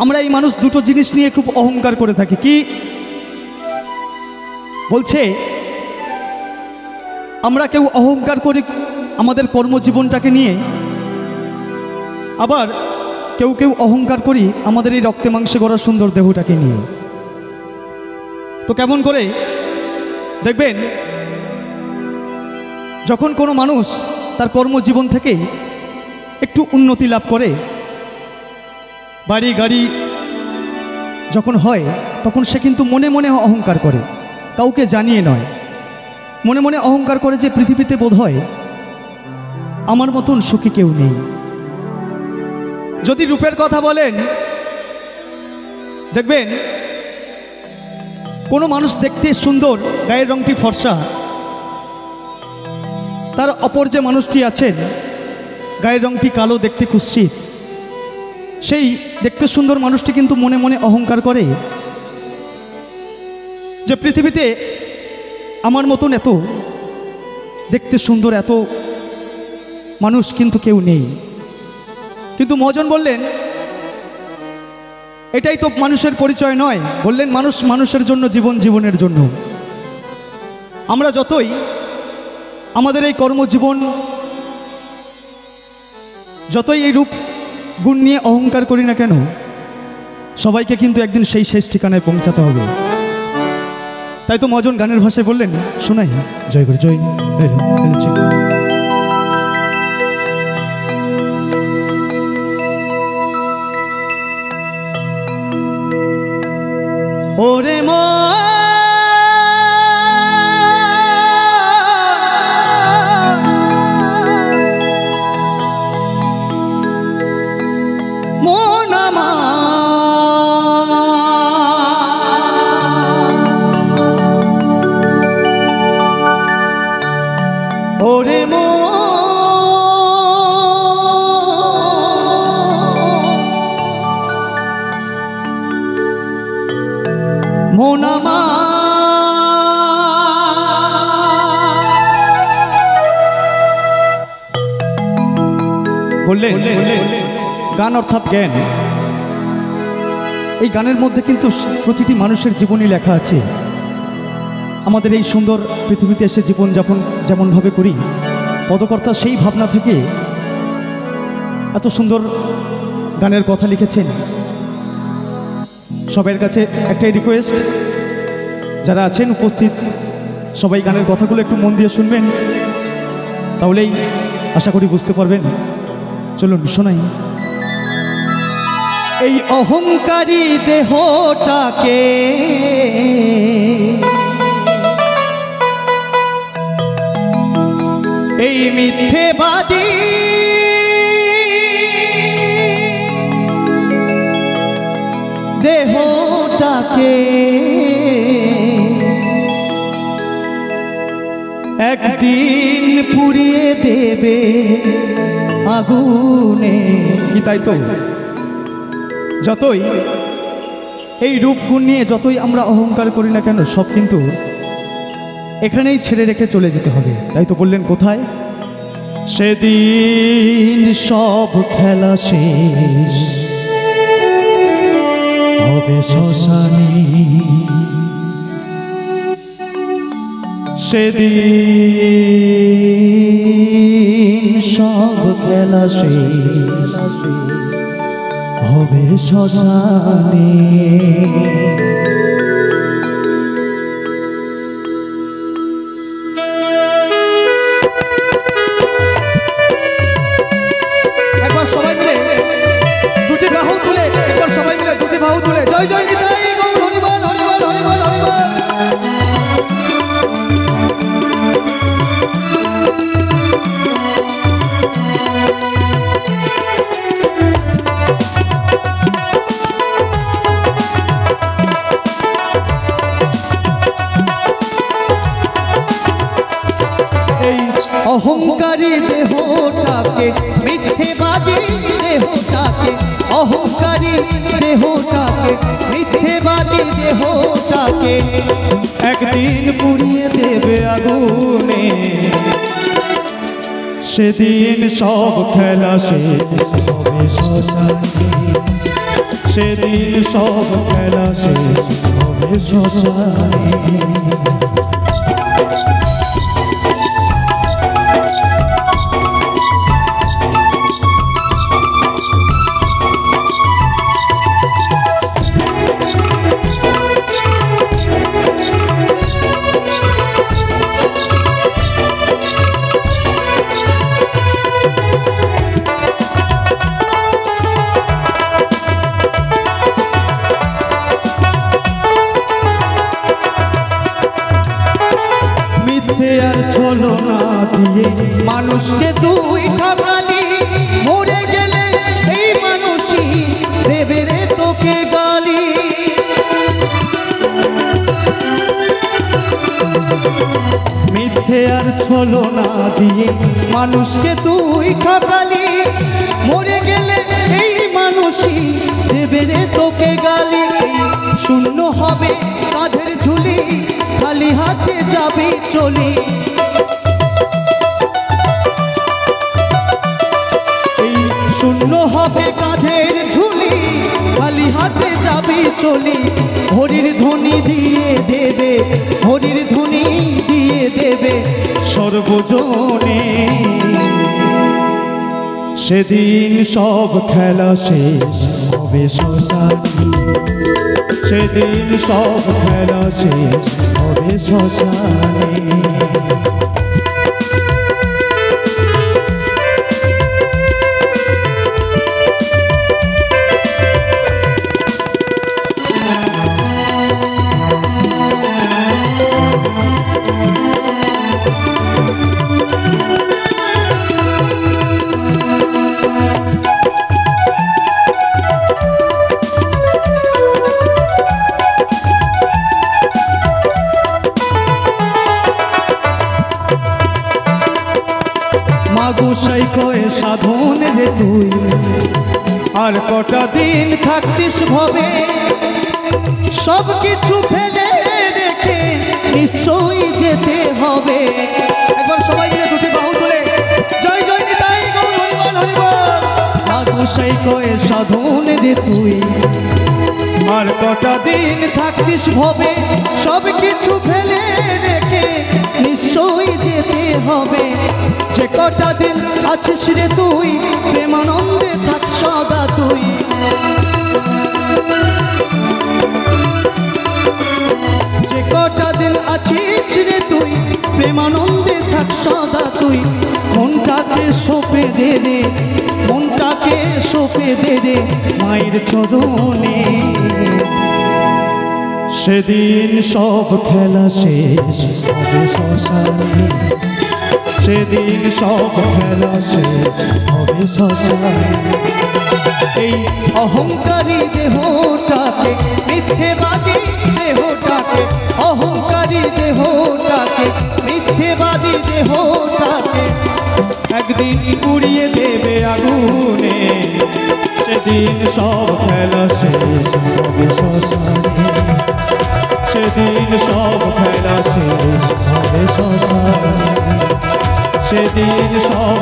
আমরা এই মানুষ দুটো জিনিস নিয়ে খুব অহংকার করে থাকি। কি বলছে? আমরা কেউ অহংকার করি আমাদের কর্মজীবনটাকে নিয়ে, আবার কেউ কেউ অহংকার করি আমাদের এই রক্তে মাংসে গড়া সুন্দর দেহটাকে নিয়ে। তো কেমন করে দেখবেন, যখন কোনো মানুষ তার কর্মজীবন থেকে একটু উন্নতি লাভ করে, বাড়ি গাড়ি যখন হয়, তখন সে কিন্তু মনে মনে অহংকার করে, কাউকে জানিয়ে নয়। মনে মনে অহংকার করে যে পৃথিবীতে বোধ হয় আমার মতন সুখী কেউ নেই। যদি রূপের কথা বলেন, দেখবেন কোনো মানুষ দেখতে সুন্দর, গায়ের রংটি ফর্সা, তার অপর যে মানুষটি আছেন গায়ের রংটি কালো, দেখতে কুৎসিত, সেই দেখতে সুন্দর মানুষটি কিন্তু মনে মনে অহংকার করে যে পৃথিবীতে আমার মতন এত দেখতে সুন্দর এত মানুষ কিন্তু কেউ নেই। কিন্তু মহাজন বললেন এটাই তো মানুষের পরিচয় নয়। বললেন মানুষ মানুষের জন্য, জীবন জীবনের জন্য। আমরা যতই আমাদের এই কর্মজীবন, যতই এই রূপ গুণ নিয়ে অহংকার করি না কেন, সবাইকে কিন্তু একদিন সেই শেষ ঠিকানায় পৌঁছাতে হবে। তাই তো মহাজন গানের ভাষায় বললেন, শোনাই, জয় করে জয়। ওরে মোনামা বললেন গান অর্থাৎ জ্ঞান। এই গানের মধ্যে কিন্তু প্রতিটি মানুষের জীবনী লেখা আছে। আমাদের এই সুন্দর পৃথিবীতে এসে জীবনযাপন যেমনভাবে করি, পদকর্তা সেই ভাবনা থেকে এত সুন্দর গানের কথা লিখেছেন। সবার কাছে একটাই রিকোয়েস্ট, যারা আছেন উপস্থিত সবাই গানের কথাগুলো একটু মন দিয়ে শুনবেন, তাহলেই আশা করি বুঝতে পারবেন। চলুন শোনাই। এই অহংকারী দেহটাকে এই মিথ্যেবাদী দেহটাকে একদিন পুড়িয়ে দেবে আগুনে। কি তাই তো? যতই এই রূপগুণ নিয়ে যতই আমরা অহংকার করি না কেন, সব কিন্তু এখানেই ছেড়ে রেখে চলে যেতে হবে। তাই তো বললেন কোথায়? সেদিন সব খেলা শেষ হবে শ্মশানে, সেদিন সব খেলা শেষ হবে শ্মশানে। একবার সবাই মিলে দুটি বাহু তুলে, একবার সবাই মিলে দুটি বাহু তুলে জয় জয় নিতাই গৌর হরিবল হরিবল হরিবল হরিবল। অহংকারী দেহটাকে মিথ্যেবাদী দেহটাকে, অহংকারী দেহটাকে মিথ্যেবাদী দেহটাকে একদিন পুড়িয়ে দেবে আগুনে, সেদিন সব খেলা শেষ হবে শ্মশানে। সেদিন সব খেলা শেষ হবে শ্মশানে। আর ছলনা দিয়ে মানুষকে তুই ঠকালি, মরে গেলে এই মানুষই দেবে রে তোকে গালি। মিথ্যে আর ছলনা দিয়ে মানুষকে তুই ঠকালি, মরে গেলে এই মানুষই দেবে রে তোকে গালি। শূন্য হবে কাঁধের ঝুলি, খালি হাতে যাবি চলি। এই শূন্য হবে কাঁধের ঝুলি, খালি হাতে যাবি চলি। হরির ধ্বনি দিয়ে দেবে, হরির ধ্বনি দিয়ে দেবে সর্বজনে। সেদিন সব খেলা শেষ হবে শ্মশানে, সেদিন সব খেলা শেষ হবে শ্মশানে। গোসাই কয়ে সাধন রে তুই, আর কটা দিন থাকতিস ভবে। সব কিছু ফেলে রেখে নিশ্চয়ই যেতে হবে। একবার সবাই মিলে দুটি বাহু তুলে জয় জয় নিতাই গৌর হরিবল হরিবল। গোসাই কয়ে সাধন রে তুই, আর কটা দিন থাকতিস ভবে। সব কিছু ফেলে রেখে নিশ্চয়ই যেতে হবে। যে কটা দিন আছিস রে তুই, প্রেমানন্দে থাক সদা তুই। যে কটা দিন আছিস রে তুই, প্রেমানন্দে থাক সদা তুই। মনটাকে সঁপে দে রে, মনটাকে সঁপে দে রে মায়ের চরণে। সেদিন সব খেলা শেষ হবে শ্মশানে, সেদিন সব খেলা শেষ হবে শ্মশানে। এই অহংকারী দেহটাকে, মিথ্যেবাদী দেহটাকে, অহংকারী দেহটাকে, মিথ্যেবাদী দেহটাকে একদিন পুড়িয়ে দেবে আগুনে। সেদিন সব খেলা শেষ হবে শ্মশানে, সেদিন সব খেলা শেষ হবে শ্মশানে, সেদিন সব